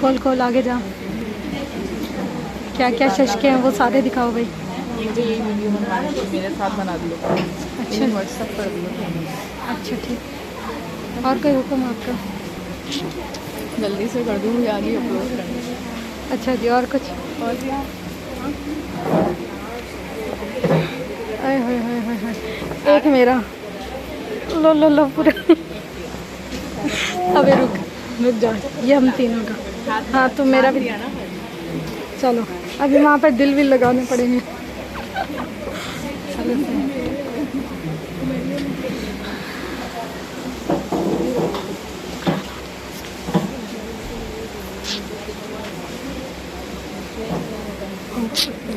खोल खोल आगे जा। क्या क्या शशके हैं वो सारे दिखाओ भाई। मुझे ये वीडियो बनवाना है, मेरे साथ बना दियो। अच्छा व्हाट्सएप कर दियो। अच्छा ठीक। और कोई हुक्म आपका? जल्दी से कर दूँ, मुझे आगे अपलोड करना। अच्छा जी, और कुछ? और क्या? अरे हाय हाय हाय हाय, एक मेरा लो पूरा। अबे रुक जा, ये हम तीनों का। हाँ तो मेरा भी। चलो अभी वहाँ पर दिल भी लगाने पड़ेंगे। चलो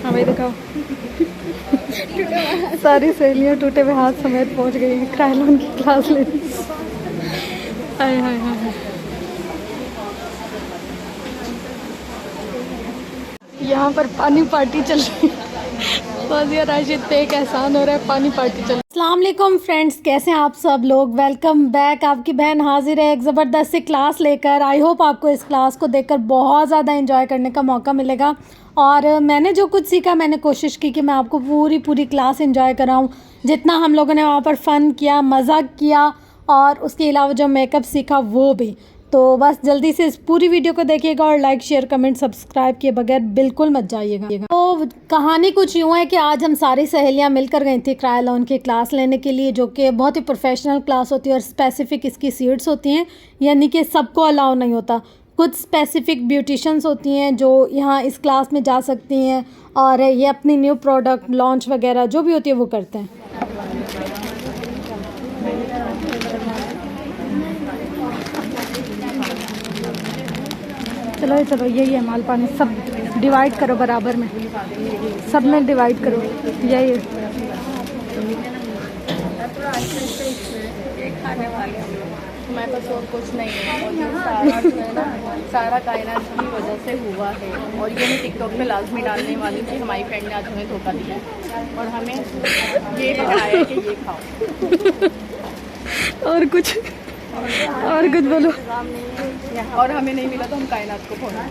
हाँ भाई दिखाओ। सारी सहेलियाँ टूटे हुए हाथ समेत पहुँच गई हैं क्रायलॉन की क्लास लेने। हाय हाय हाय। यहाँ पर पानी पार्टी चल रही है। फाजिया राशिद पे एक एहसान हो रहा है, पानी पार्टी चल। अस्सलाम वालेकुम फ्रेंड्स, कैसे हैं आप सब लोग? Welcome back. आपकी बहन हाजिर है एक ज़बरदस्त सी क्लास लेकर। आई होप आपको इस क्लास को देखकर बहुत ज़्यादा एंजॉय करने का मौका मिलेगा। और मैंने जो कुछ सीखा, मैंने कोशिश की कि मैं आपको पूरी क्लास एंजॉय कराऊं। जितना हम लोगों ने वहाँ पर फ़न किया, मज़ा किया, और उसके अलावा जो मेकअप सीखा वो भी। तो बस जल्दी से इस पूरी वीडियो को देखिएगा और लाइक शेयर कमेंट सब्सक्राइब किए बगैर बिल्कुल मत जाइएगा। तो कहानी कुछ यूँ है कि आज हम सारी सहेलियां मिलकर गई थी क्रायलॉन की क्लास लेने के लिए, जो कि बहुत ही प्रोफेशनल क्लास होती है और स्पेसिफिक इसकी सीट्स होती हैं, यानी कि सबको अलाउ नहीं होता। कुछ स्पेसिफिक ब्यूटिशंस होती हैं जो यहाँ इस क्लास में जा सकती हैं, और ये अपनी न्यू प्रोडक्ट लॉन्च वगैरह जो भी होती है वो करते हैं। चलो यही है माल पानी, सब डिवाइड करो बराबर में, सब में डिवाइड करो। यही है हमारे पास और कुछ नहीं है, और ये सारा जो है ना, सारा कायनात की वजह से हुआ है। और ये मैं टिकटॉक पे लाजमी डालने वाली थी। हमारी फ्रेंड ने आज हमें धोखा दिया और हमें ये पकड़ाया कि ये खाओ। और कुछ बोलो। और हमें नहीं मिला तो हम कायनात को फोड़ा।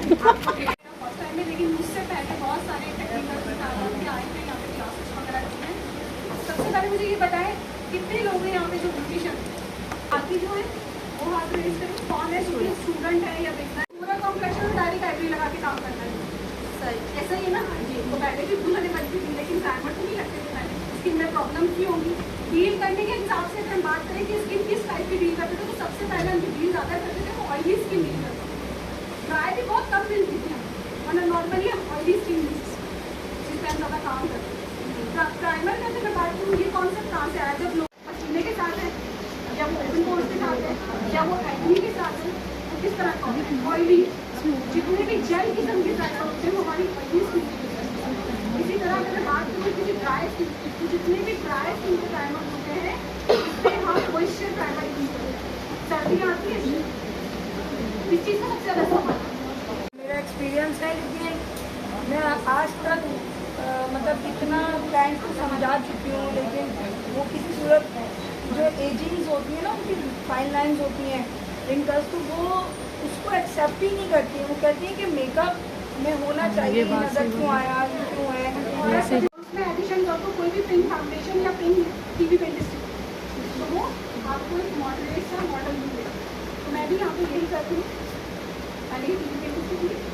लेकिन मुझसे पहले बहुत सारे टेक्निकल आए थे यहाँ पे क्लासेस वगैरह की हैं। सबसे पहले मुझे ये बताएं कितने लोग हैं यहाँ पे जो ब्यूटिशियन बाकी जो है वो हाथ रेज करें। कौन है जो स्टूडेंट है या देखना है? पूरा कॉम्प्लेक्शन डायरेक्ट आईब्री लगा के काम करना है। सही ऐसा ही है ना? जी। तो पहले भी दुल्हन बनती थी, लेकिन प्राइमर तो नहीं लगते थे पहले। स्किन में प्रॉब्लम की होगी डील करने के हिसाब से। अगर हम बात करें कि स्किन किस टाइप की डील करते थे, तो सबसे पहले हम जो डील ज़्यादा करते थे वो ऑयली स्किन डील करते थे। ड्राई भी बहुत कम मिलती थी, वरना नॉर्मली हम ऑयली स्किन जिस पर हम ज़्यादा काम करते हैं। प्राइमर में मैं बात करूँ, ये कॉन्सेप्ट कहाँ से आया? जब लोग पसीने के साथ है, या वो ओपन पोर्स के साथ है, या वो एक्ने के साथ है, तो किस तरह का ऑयली जितने भी जेल किस्म के साथ होते हैं वो हमारी ऑयली स्किन। इसी तरह अगर मैं बात करूँ किसी ड्राई स्किन, तो जितने भी ड्राई स्किन के प्राइमर होते हैं उसमें हम मॉइस्चर प्राइमर यूज करते हैं। सर्दियाँ आती है, इस चीज़ का सबसे ज़्यादा सामान मेरा एक्सपीरियंस है। लेकिन मैं आज तक मतलब इतना क्लाइंट को समझा चुकी हूँ, लेकिन वो किसी सूरत जो एजिंग्स होती है ना, उनकी फाइन लाइंस होती हैं, रिंकल्स, तो वो उसको एक्सेप्ट ही नहीं करती हैं। वो कहती हैं कि मेकअप में होना चाहिए, नज़र क्यों आया, क्यों है। उसमें एडिशन कर दो कोई भी पिंक फाउंडेशन या पिंक टीवी पेंटिस्टिक, तो वो आपको एक मॉडरेट सा मॉडल मिलेगा। तो मैं भी यहाँ पे यही करती हूँ, पहले ही टीवी पेंटिस्टिक।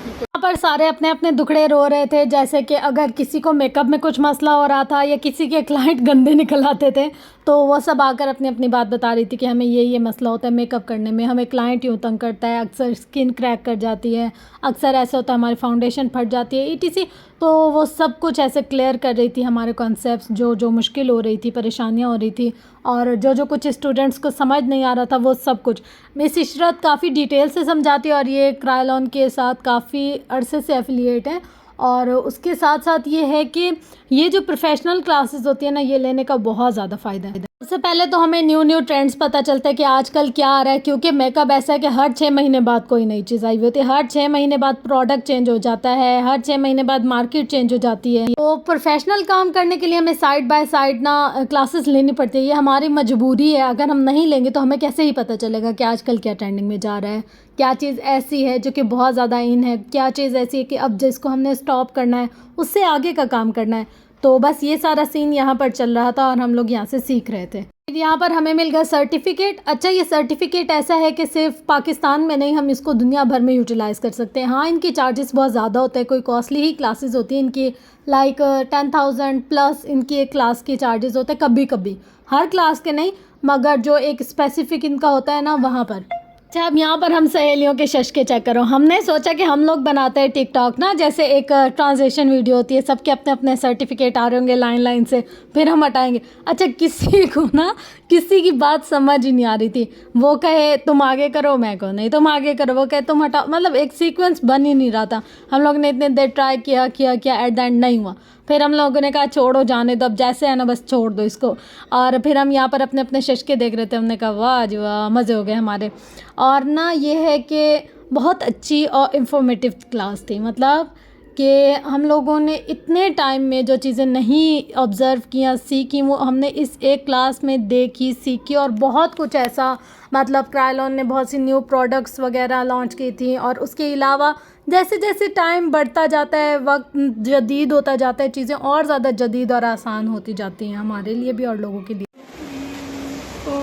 यहाँ पर सारे अपने अपने दुखड़े रो रहे थे, जैसे कि अगर किसी को मेकअप में कुछ मसला हो रहा था या किसी के क्लाइंट गंदे निकल आते थे, तो वो सब आकर अपनी अपनी बात बता रही थी कि हमें ये मसला होता है मेकअप करने में, हमें क्लाइंट यूँ तंग करता है, अक्सर स्किन क्रैक कर जाती है, अक्सर ऐसा होता है हमारी फाउंडेशन फट जाती है, ETC। तो वो सब कुछ ऐसे क्लियर कर रही थी हमारे कॉन्सेप्ट्स, जो मुश्किल हो रही थी, परेशानियाँ हो रही थी, और जो कुछ स्टूडेंट्स को समझ नहीं आ रहा था वो सब कुछ मिस इशरत काफ़ी डिटेल से समझाती है। और ये क्रायलॉन के साथ काफ़ी अरसे से एफिलिएट है और उसके साथ साथ ये है कि ये जो प्रोफेशनल क्लासेस होती है ना, ये लेने का बहुत ज़्यादा फ़ायदा है। सबसे पहले तो हमें न्यू ट्रेंड्स पता चलता है कि आजकल क्या आ रहा है, क्योंकि मेकअप ऐसा है कि हर 6 महीने बाद कोई नई चीज़ आई हुई होती है, हर 6 महीने बाद प्रोडक्ट चेंज हो जाता है, हर 6 महीने बाद मार्केट चेंज हो जाती है। तो प्रोफेशनल काम करने के लिए हमें साइड बाय साइड ना क्लासेस लेनी पड़ती है। ये हमारी मजबूरी है, अगर हम नहीं लेंगे तो हमें कैसे ही पता चलेगा कि आजकल क्या ट्रेंडिंग में जा रहा है, क्या चीज़ ऐसी है जो कि बहुत ज़्यादा इन है, क्या चीज़ ऐसी है कि अब जिसको हमने स्टॉप करना है उससे आगे का काम करना है। तो बस ये सारा सीन यहाँ पर चल रहा था और हम लोग यहाँ से सीख रहे थे। यहाँ पर हमें मिल गया सर्टिफिकेट। अच्छा, ये सर्टिफिकेट ऐसा है कि सिर्फ पाकिस्तान में नहीं, हम इसको दुनिया भर में यूटिलाइज़ कर सकते हैं। हाँ, इनकी चार्जेस बहुत ज़्यादा होते हैं, कोई कॉस्टली ही क्लासेस होती हैं इनकी, लाइक 10,000 प्लस इनकी एक क्लास की चार्जेस होते हैं, कभी कभी, हर क्लास के नहीं, मगर जो एक स्पेसिफिक इनका होता है ना, वहाँ पर। अच्छा, अब यहाँ पर हम सहेलियों के शशके चेक करो। हमने सोचा कि हम लोग बनाते हैं टिकटॉक ना, जैसे एक ट्रांजेक्शन वीडियो होती है, सबके अपने अपने सर्टिफिकेट आ रहे होंगे लाइन लाइन से, फिर हम हटाएंगे। अच्छा, किसी को ना किसी की बात समझ ही नहीं आ रही थी, वो कहे तुम आगे करो, मैं कहूँ नहीं तुम आगे करो, वो कहे तुम हटाओ, मतलब एक सीक्वेंस बन ही नहीं रहा था। हम लोग ने इतने देर ट्राई किया किया किया, एट द एंड नहीं हुआ। फिर हम लोगों ने कहा छोड़ो जाने दो, अब जैसे है ना बस छोड़ दो इसको। और फिर हम यहाँ पर अपने अपने शशके देख रहे थे, हमने कहा वाह जी वाह, मज़े हो गए हमारे। और ना ये है कि बहुत अच्छी और इन्फॉर्मेटिव क्लास थी, मतलब कि हम लोगों ने इतने टाइम में जो चीज़ें नहीं ऑब्ज़र्व किया सीखी, वो हमने इस एक क्लास में देखी सीखी। और बहुत कुछ ऐसा, मतलब क्रायोलॉन ने बहुत सी न्यू प्रोडक्ट्स वगैरह लॉन्च की थी, और उसके अलावा जैसे जैसे टाइम बढ़ता जाता है, वक्त जदीद होता जाता है, चीज़ें और ज़्यादा जदीद और आसान होती जाती हैं हमारे लिए भी और लोगों के लिए।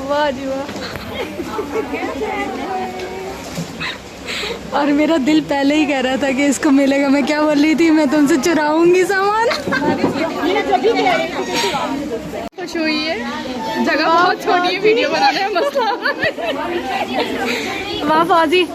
वाह जी वाह। और मेरा दिल पहले ही कह रहा था कि इसको मिलेगा। मैं क्या बोल रही थी, मैं तुमसे चुराऊंगी सामान। खुश हुई है, जगह बहुत छोटी है वीडियो बनाने में, मसला वाह फौजी।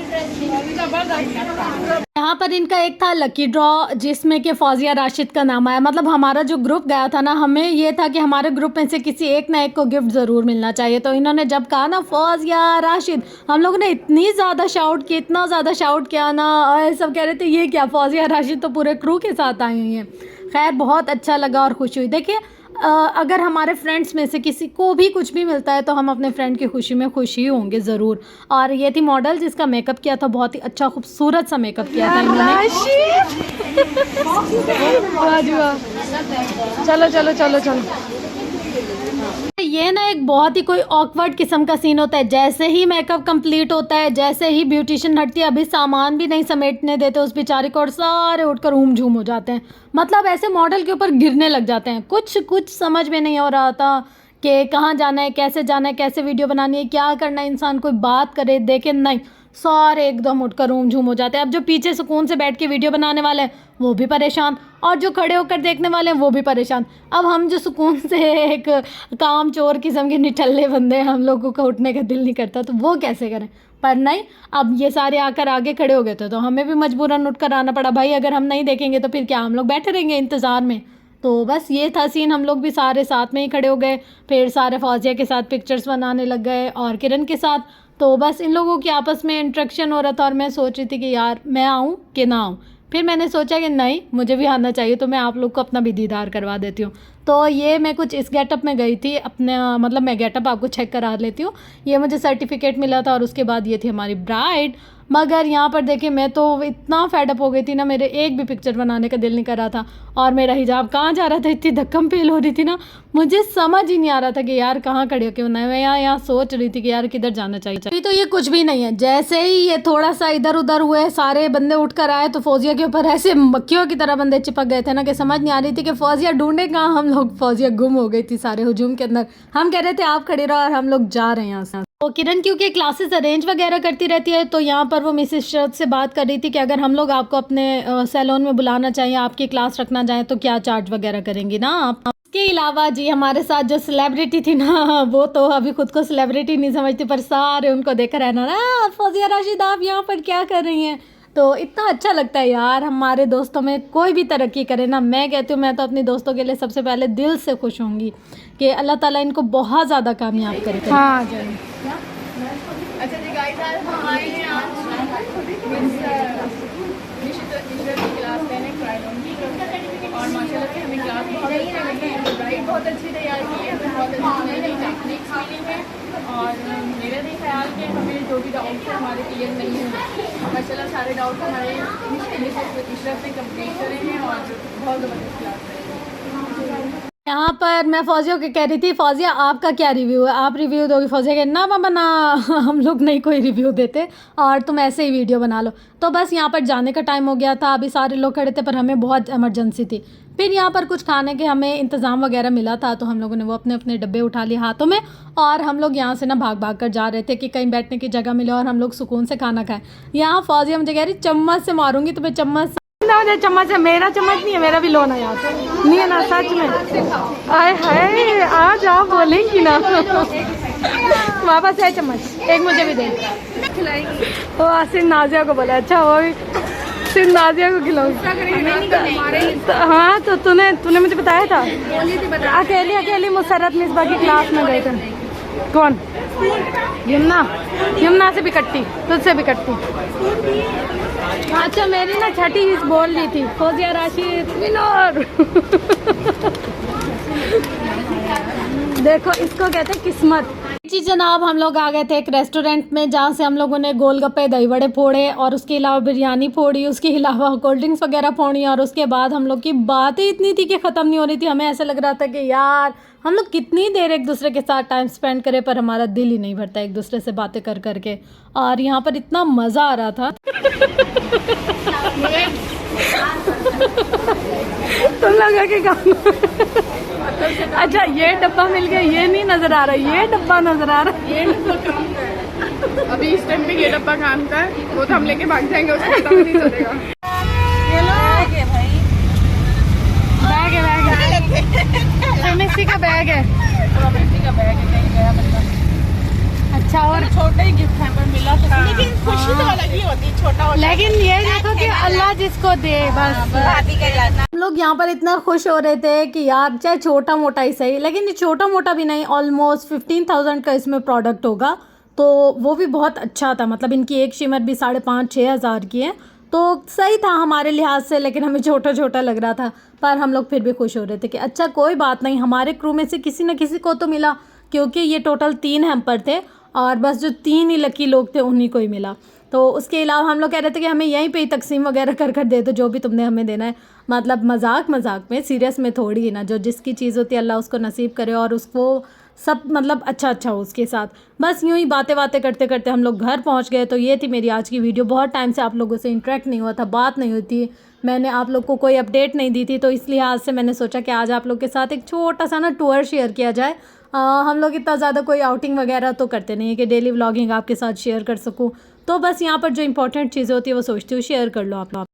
यहाँ पर इनका एक था लकी ड्रॉ, जिसमें कि फौजिया राशिद का नाम आया। मतलब हमारा जो ग्रुप गया था ना, हमें ये था कि हमारे ग्रुप में से किसी एक ना एक को गिफ्ट ज़रूर मिलना चाहिए। तो इन्होंने जब कहा ना फौजिया राशिद, हम लोगों ने इतनी ज़्यादा शाउट किया, इतना ज़्यादा शाउट किया ना, और सब कह रहे थे ये क्या, फौजिया राशिद तो पूरे क्रू के साथ आई हुई हैं। खैर बहुत अच्छा लगा और खुशी हुई। देखिए, अगर हमारे फ्रेंड्स में से किसी को भी कुछ भी मिलता है तो हम अपने फ्रेंड की खुशी में खुशी होंगे ज़रूर। और ये थी मॉडल जिसका मेकअप किया था, बहुत ही अच्छा खूबसूरत सा मेकअप किया था इन्होंने। चलो चलो चलो चलो। ये ना एक बहुत ही कोई ऑकवर्ड किस्म का सीन होता है, जैसे ही मेकअप कंप्लीट होता है, जैसे ही ब्यूटिशियन हटती है, अभी सामान भी नहीं समेटने देते उस बेचारी को, और सारे उठकर ऊम झूम हो जाते हैं। मतलब ऐसे मॉडल के ऊपर गिरने लग जाते हैं। कुछ समझ में नहीं हो रहा था कि कहाँ जाना है, कैसे वीडियो बनानी है, क्या करना है, इंसान कोई बात करे देखे नहीं, सारे एकदम उठकर ऊम झूम हो जाते हैं। अब जो पीछे सुकून से बैठ के वीडियो बनाने वाले हैं वो भी परेशान, और जो खड़े होकर देखने वाले हैं वो भी परेशान। अब हम जो सुकून से एक काम चोर किस्म के निठल्ले बंदे हैं, हम लोगों को उठने का दिल नहीं करता, तो वो कैसे करें। पर नहीं, अब ये सारे आकर आगे खड़े हो गए थे तो हमें भी मजबूरन उठकर आना पड़ा। भाई अगर हम नहीं देखेंगे तो फिर क्या, हम लोग बैठे रहेंगे इंतज़ार में। तो बस ये था सीन, हम लोग भी सारे साथ में ही खड़े हो गए। फिर सारे फौजिया के साथ पिक्चर्स बनाने लग गए और किरण के साथ। तो बस इन लोगों की आपस में इंटरेक्शन हो रहा था और मैं सोच रही थी कि यार मैं आऊँ कि ना आऊँ। फिर मैंने सोचा कि नहीं, मुझे भी आना चाहिए, तो मैं आप लोग को अपना भी दीदार करवा देती हूँ। तो ये मैं कुछ इस गेटअप में गई थी अपने, मतलब मैं गेटअप आपको चेक करा लेती हूँ। ये मुझे सर्टिफिकेट मिला था और उसके बाद ये थी हमारी ब्राइड। मगर यहाँ पर देखिए, मैं तो इतना फेडअप हो गई थी ना, मेरे एक भी पिक्चर बनाने का दिल नहीं कर रहा था। और मेरा हिजाब कहाँ जा रहा था, इतनी धक्कम पेल हो रही थी ना, मुझे समझ ही नहीं आ रहा था कि यार कहाँ खड़े हो क्यों नहीं। मैं यहाँ सोच रही थी कि यार किधर जाना चाहिए। अभी तो ये कुछ भी नहीं है। जैसे ही ये थोड़ा सा इधर उधर हुए, सारे बंदे उठ कर आए, तो फौजिया के ऊपर ऐसे मक्खियों की तरह बंदे चिपक गए थे ना कि समझ नहीं आ रही थी कि फौजिया ढूंढे कहाँ हम लोग। फौजिया गुम हो गई थी सारे हुजूम के अंदर। हम कह रहे थे आप खड़े रहो और हम लोग जा रहे हैं यहाँ से। तो किरण क्योंकि क्लासेस अरेंज वगैरह करती रहती है, तो यहाँ पर वो मिसेस शरद से बात कर रही थी कि अगर हम लोग आपको अपने सैलून में बुलाना चाहिए, आपकी क्लास रखना चाहें, तो क्या चार्ज वगैरह करेंगी ना आप। इसके अलावा जी हमारे साथ जो सेलिब्रिटी थी ना, वो तो अभी खुद को सेलिब्रिटी नहीं समझती, पर सारे उनको देखकर है ना, फौजिया राशिद आप यहाँ पर क्या कर रही हैं। तो इतना अच्छा लगता है यार, हमारे दोस्तों में कोई भी तरक्की करे ना, मैं कहती हूँ मैं तो अपने दोस्तों के लिए सबसे पहले दिल से खुश होंगी कि अल्लाह ताला इनको बहुत ज़्यादा कामयाब करे। हाँ अच्छा जी गाइस, आज हम आए हैं आज निशिता की क्लास लेने क्रायोलॉन की। राइड बहुत अच्छी तैयार की है, बहुत अच्छी नई नई टेक्निक्स मिली है और मेरा नहीं ख्याल कि हमें जो भी डाउट्स हैं हमारे क्लियर नहीं हुए। माशाल्लाह सारे डाउट्स हमारे इशरत ने कंप्लीट करे हैं और बहुत ज़बरदस्त क्लास है। यहाँ पर मैं फौजिया को कह रही थी, फौजिया आपका क्या रिव्यू है, आप रिव्यू दोगी? फौजिया कह ना मामा ना, हम लोग नहीं कोई रिव्यू देते और तुम ऐसे ही वीडियो बना लो। तो बस यहाँ पर जाने का टाइम हो गया था, अभी सारे लोग खड़े थे पर हमें बहुत इमरजेंसी थी। फिर यहाँ पर कुछ खाने के हमें इंतज़ाम वगैरह मिला था तो हम लोगों ने वो अपने अपने डब्बे उठा लिए हाथों में और हम लोग यहाँ से ना भाग भाग कर जा रहे थे कि कहीं बैठने की जगह मिले और हम लोग सुकून से खाना खाएं। यहाँ फौजिया मुझे कह रही चम्मच से मारूंगी तुम्हें, चम्मच मुझे चम्मच है, मेरा चम्मच नहीं है, मेरा भी लोना यार नहीं है ना, सच में। आए हाय आज आप बोलेंगी ना वापस है चम्मच, एक मुझे भी दे। वो सिर्फ नाजिया को बोला, अच्छा वो भी सिर्फ नाजिया को खिलाऊंगी। हाँ तो तूने मुझे बताया था, अकेली मुसरत मिसबा की क्लास में गए थे। कौन? यमुना से भी कट्टी, तुझसे भी कट्टी। अच्छा मेरी ना छठी हिस्स बोल रही थी, फौजिया राशिद विनर देखो इसको कहते हैं किस्मत। जी जनाब, हम लोग आ गए थे एक रेस्टोरेंट में जहाँ से हम लोगों ने गोलगप्पे दही बड़े फोड़े और उसके अलावा बिरयानी फोड़ी, उसके अलावा कोल्ड ड्रिंक्स वगैरह फोड़ी और उसके बाद हम लोग की बातें इतनी थी कि ख़त्म नहीं हो रही थी। हमें ऐसा लग रहा था कि यार हम लोग कितनी देर एक दूसरे के साथ टाइम स्पेंड करें पर हमारा दिल ही नहीं भरता एक दूसरे से बातें कर करके। और यहाँ पर इतना मज़ा आ रहा था तुम लगा के काम अच्छा ये डब्बा मिल गया, ये नहीं नजर आ रहा, ये डब्बा नजर आ रहा। ये डब्बा काम का है, अभी इस टाइम पे ये डब्बा काम का है, वो तो हम लेके भाग जाएंगे, उसको पता भी नहीं चलेगा। ये लो बैग है केमिस्ट्री का बैग है। अच्छा और छोटे ही गिफ्ट है पर मिला तो, लेकिन खुशी तो अलग ही होती है, छोटा होता है। लेकिन ये देखो कि अल्लाह जिसको दे बस। हम लोग यहाँ पर इतना खुश हो रहे थे कि यार चाहे छोटा मोटा ही सही, लेकिन ये छोटा मोटा भी नहीं, ऑलमोस्ट 15,000 का इसमें प्रोडक्ट होगा तो वो भी बहुत अच्छा था। मतलब इनकी एक शिमर भी 5,500-6 हज़ार की है तो सही था हमारे लिहाज से, लेकिन हमें छोटा छोटा लग रहा था पर हम लोग फिर भी खुश हो रहे थे कि अच्छा कोई बात नहीं, हमारे क्रू में से किसी न किसी को तो मिला, क्योंकि ये टोटल 3 हैम्पर थे और बस जो 3 ही लकी लोग थे उन्हीं को ही मिला। तो उसके अलावा हम लोग कह रहे थे कि हमें यहीं पे ही तकसीम वगैरह कर कर दे दो जो भी तुमने हमें देना है। मतलब मजाक में, सीरियस में थोड़ी ही ना, जो जिसकी चीज़ होती है अल्लाह उसको नसीब करे और उसको सब मतलब अच्छा हो उसके साथ। बस यूँ ही बातें करते करते हम लोग घर पहुँच गए। तो ये थी मेरी आज की वीडियो। बहुत टाइम से आप लोगों से इंटरेक्ट नहीं हुआ था, बात नहीं हुई थी, मैंने आप लोग को कोई अपडेट नहीं दी थी, तो इस लिहाज से मैंने सोचा कि आज आप लोग के साथ एक छोटा सा ना टूर शेयर किया जाए। हम लोग इतना ज़्यादा कोई आउटिंग वगैरह तो करते नहीं है कि डेली व्लॉगिंग आपके साथ शेयर कर सकूँ, तो बस यहाँ पर जो इंपॉर्टेंट चीज़ें होती है वो सोचती हूँ शेयर कर लो आप लोग।